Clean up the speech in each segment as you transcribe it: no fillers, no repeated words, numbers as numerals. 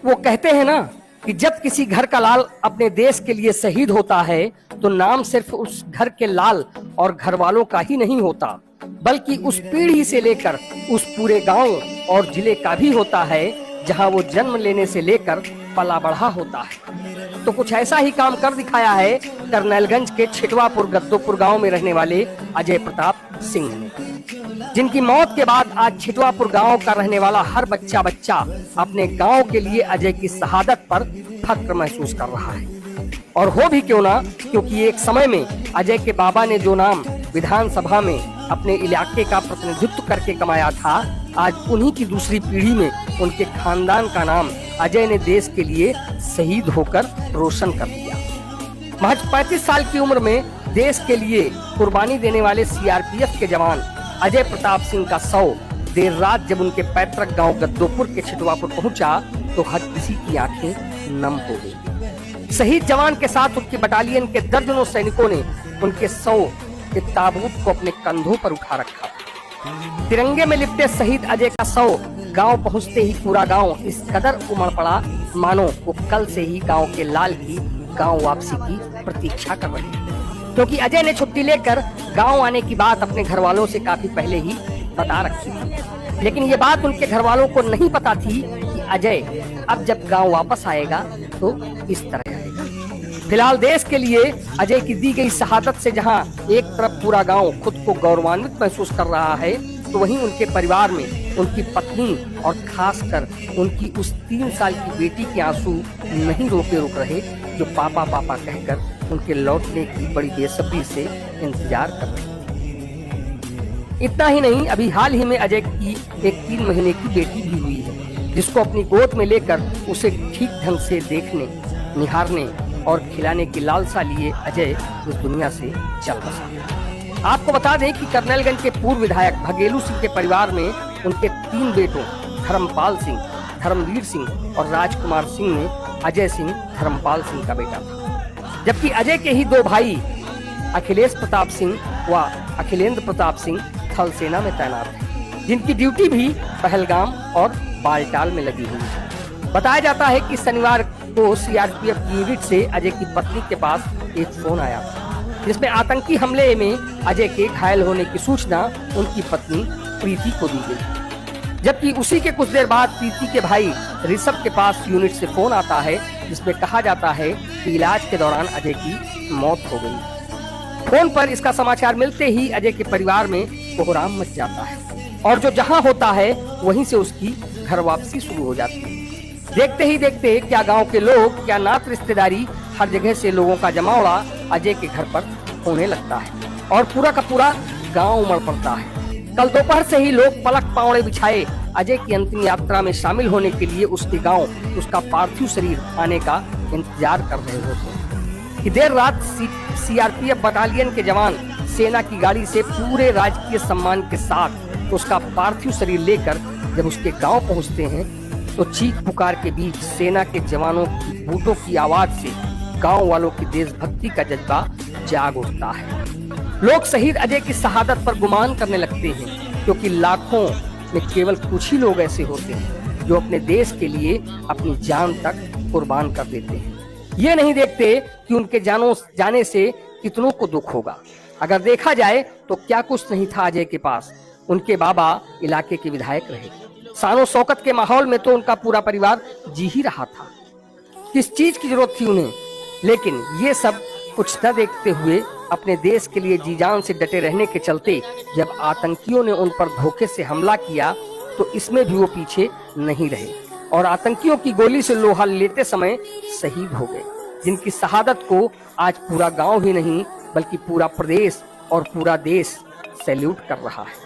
वो कहते हैं ना कि जब किसी घर का लाल अपने देश के लिए शहीद होता है तो नाम सिर्फ उस घर के लाल और घर वालों का ही नहीं होता, बल्कि उस पीढ़ी से लेकर उस पूरे गांव और जिले का भी होता है जहां वो जन्म लेने से लेकर पला बढ़ा होता है। तो कुछ ऐसा ही काम कर दिखाया है करनैलगंज के छिटवापुर गद्दोपुर गांव में रहने वाले अजय प्रताप सिंह ने, जिनकी मौत के बाद आज छिटवापुर गांव का रहने वाला हर बच्चा अपने गांव के लिए अजय की शहादत पर फख्र महसूस कर रहा है। और हो भी क्यों ना, क्योंकि एक समय में अजय के बाबा ने जो नाम विधानसभा में अपने इलाके का प्रतिनिधित्व करके कमाया था, आज उन्हीं की दूसरी पीढ़ी में उनके खानदान का नाम अजय ने देश के लिए शहीद होकर रोशन कर दिया। महज 35 साल की उम्र में देश के लिए कुर्बानी देने वाले सीआरपीएफ के जवान अजय प्रताप सिंह का शव देर रात जब उनके पैतृक गांव गद्दोपुर के छिटवापुर पहुंचा तो हर किसी की आंखें नम हो गई। शहीद जवान के साथ उनकी बटालियन के दर्जनों सैनिकों ने उनके शव के ताबूत को अपने कंधों पर उठा रखा। तिरंगे में लिपटे शहीद अजय का शव गांव पहुंचते ही पूरा गांव इस कदर उमड़ पड़ा मानो वो कल से ही गांव के लाल की गांव वापसी की प्रतीक्षा कर रहे हैं, क्योंकि अजय ने छुट्टी लेकर गांव आने की बात अपने घर वालों से काफी पहले ही बता रखी थी। लेकिन ये बात उनके घर वालों को नहीं पता थी कि अजय अब जब गांव वापस आएगा तो इस तरह आएगा। फिलहाल देश के लिए अजय की दी गई शहादत से जहां एक तरफ पूरा गांव खुद को गौरवान्वित महसूस कर रहा है, तो वहीं उनके परिवार में उनकी पत्नी और खासकर उनकी उस 3 साल की बेटी के आंसू नहीं रुक रहे, जो पापा पापा कहकर उनके लौटने की बड़ी बेसब्री से इंतजार कर रहे थे। इतना ही नहीं, अभी हाल ही में अजय की एक 3 महीने की बेटी भी हुई है, जिसको अपनी गोद में लेकर उसे ठीक ढंग से देखने, निहारने और खिलाने की लालसा लिए अजय इस दुनिया से चल बसा। आपको बता दें कि करनैलगंज के पूर्व विधायक भगेलू सिंह के परिवार में उनके 3 बेटों धर्मपाल सिंह, धर्मवीर सिंह और राजकुमार सिंह में अजय सिंह धर्मपाल सिंह का बेटा था, जबकि अजय के ही 2 भाई अखिलेश प्रताप सिंह व अखिलेंद्र प्रताप सिंह थल सेना में तैनात थे, जिनकी ड्यूटी भी पहलगाम और बालटाल में लगी हुई है। बताया जाता है कि शनिवार को सीआरपीएफ यूनिट से अजय की पत्नी के पास एक फोन आया था, जिसमें आतंकी हमले में अजय के घायल होने की सूचना उनकी पत्नी प्रीति को दी गई, जबकि उसी के कुछ देर बाद प्रीति के भाई ऋषभ के पास यूनिट से फोन आता है, जिसमें कहा जाता है कि इलाज के दौरान अजय की मौत हो गई। फोन पर इसका समाचार मिलते ही अजय के परिवार में कोहराम मच जाता है और जो जहां होता है वहीं से उसकी घर वापसी शुरू हो जाती है। देखते ही देखते क्या गांव के लोग, क्या नात रिश्तेदारी, हर जगह से लोगों का जमावड़ा अजय के घर पर होने लगता है और पूरा का पूरा गांव उमड़ पड़ता है। कल दोपहर से ही लोग पलक पावड़े बिछाए अजय की अंतिम यात्रा में शामिल होने के लिए उसके गांव उसका पार्थिव शरीर आने का इंतजार कर रहे होते हैं कि देर रात सीआरपीएफ बटालियन के जवान सेना की गाड़ी से पूरे राजकीय सम्मान के साथ उसका पार्थिव शरीर लेकर जब उसके गांव पहुंचते हैं तो चीख पुकार के बीच सेना के जवानों की बूटों की आवाज से गांव वालों की देशभक्ति का जज्बा जाग उठता है। लोग शहीद अजय की शहादत पर गुमान करने लगते हैं, क्योंकि लाखों में केवल कुछ ही लोग ऐसे होते हैं जो अपने देश के लिए अपनी जान तक कुर्बान कर देते हैं। ये नहीं देखते कि उनके जाने से कितनों को दुख होगा। अगर देखा जाए तो क्या कुछ नहीं था अजय के पास। उनके बाबा इलाके के विधायक रहे, शानो शौकत के माहौल में तो उनका पूरा परिवार जी ही रहा था। किस चीज की जरूरत थी उन्हें? लेकिन ये सब कुछ न देखते हुए अपने देश के लिए जी जान से डटे रहने के चलते जब आतंकियों ने उन पर धोखे से हमला किया तो इसमें भी वो पीछे नहीं रहे और आतंकियों की गोली से लोहा लेते समय शहीद हो गए, जिनकी शहादत को आज पूरा गांव ही नहीं बल्कि पूरा प्रदेश और पूरा देश सैल्यूट कर रहा है।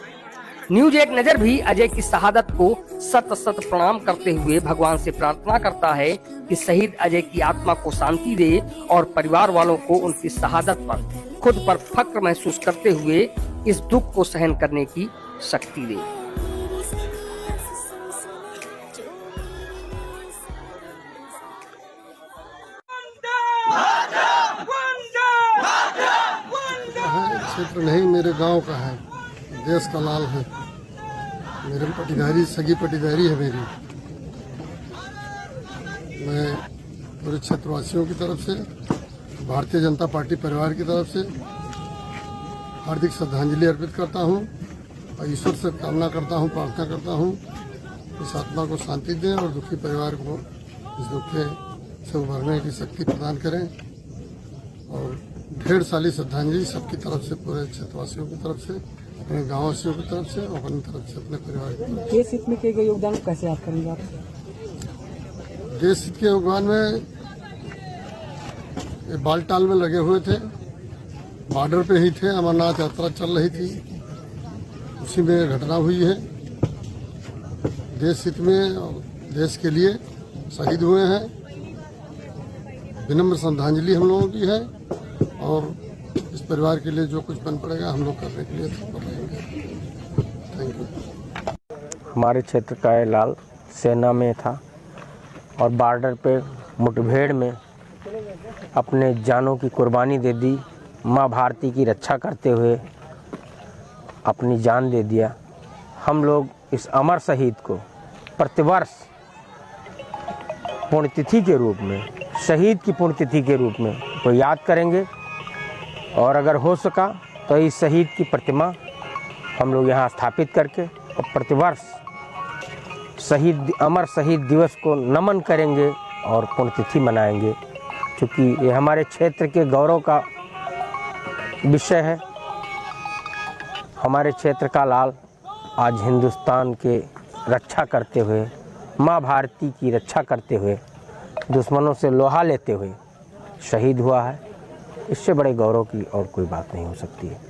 न्यूज एक नजर भी अजय की शहादत को सत सत प्रणाम करते हुए भगवान से प्रार्थना करता है कि शहीद अजय की आत्मा को शांति दे और परिवार वालों को उनकी शहादत पर खुद पर फक्र महसूस करते हुए इस दुख को सहन करने की शक्ति दे। क्षेत्र नहीं, मेरे गांव का है, देश का लाल है, मेरे पटीदारी, सगी पटीदारी है मेरी। मैं पूरे क्षेत्रवासियों की तरफ से, भारतीय जनता पार्टी परिवार की तरफ से हार्दिक श्रद्धांजलि अर्पित करता हूं और ईश्वर से कामना करता हूं, प्रार्थना करता हूं इस आत्मा को शांति दें और दुखी परिवार को इस दुख से उभरने की शक्ति प्रदान करें। और ढेर सारी श्रद्धांजलि सबकी तरफ से, पूरे क्षेत्रवासियों की तरफ से, अपने गाँववासियों की तरफ से, अपनी तरफ से, अपने परिवार की तरफ से। देश हित में किए गए योगदान को कैसे याद करेंगे आप? देश हित के योगदान में ये बालटाल में लगे हुए थे, बॉर्डर पे ही थे, अमरनाथ यात्रा चल रही थी, उसी में घटना हुई है। देश हित में और देश के लिए शहीद हुए हैं। विनम्र श्रद्धांजलि हम लोगों की है और इस परिवार के लिए जो कुछ बन पड़ेगा हम लोग करने के लिए तत्पर रहेंगे। Thank you. हमारे क्षेत्र का ये लाल सेना में था और बॉर्डर पे मुठभेड़ में अपने जानों की कुर्बानी दे दी। माँ भारती की रक्षा करते हुए अपनी जान दे दिया। हम लोग इस अमर शहीद को प्रतिवर्ष पुण्यतिथि के रूप में, शहीद की पुण्यतिथि के रूप में को याद करेंगे और अगर हो सका तो इस शहीद की प्रतिमा हम लोग यहाँ स्थापित करके और प्रतिवर्ष अमर शहीद दिवस को नमन करेंगे और पुण्यतिथि मनाएंगे, क्योंकि ये हमारे क्षेत्र के गौरव का विषय है। हमारे क्षेत्र का लाल आज हिंदुस्तान के रक्षा करते हुए, माँ भारती की रक्षा करते हुए, दुश्मनों से लोहा लेते हुए शहीद हुआ है। इससे बड़े गौरव की और कोई बात नहीं हो सकती है।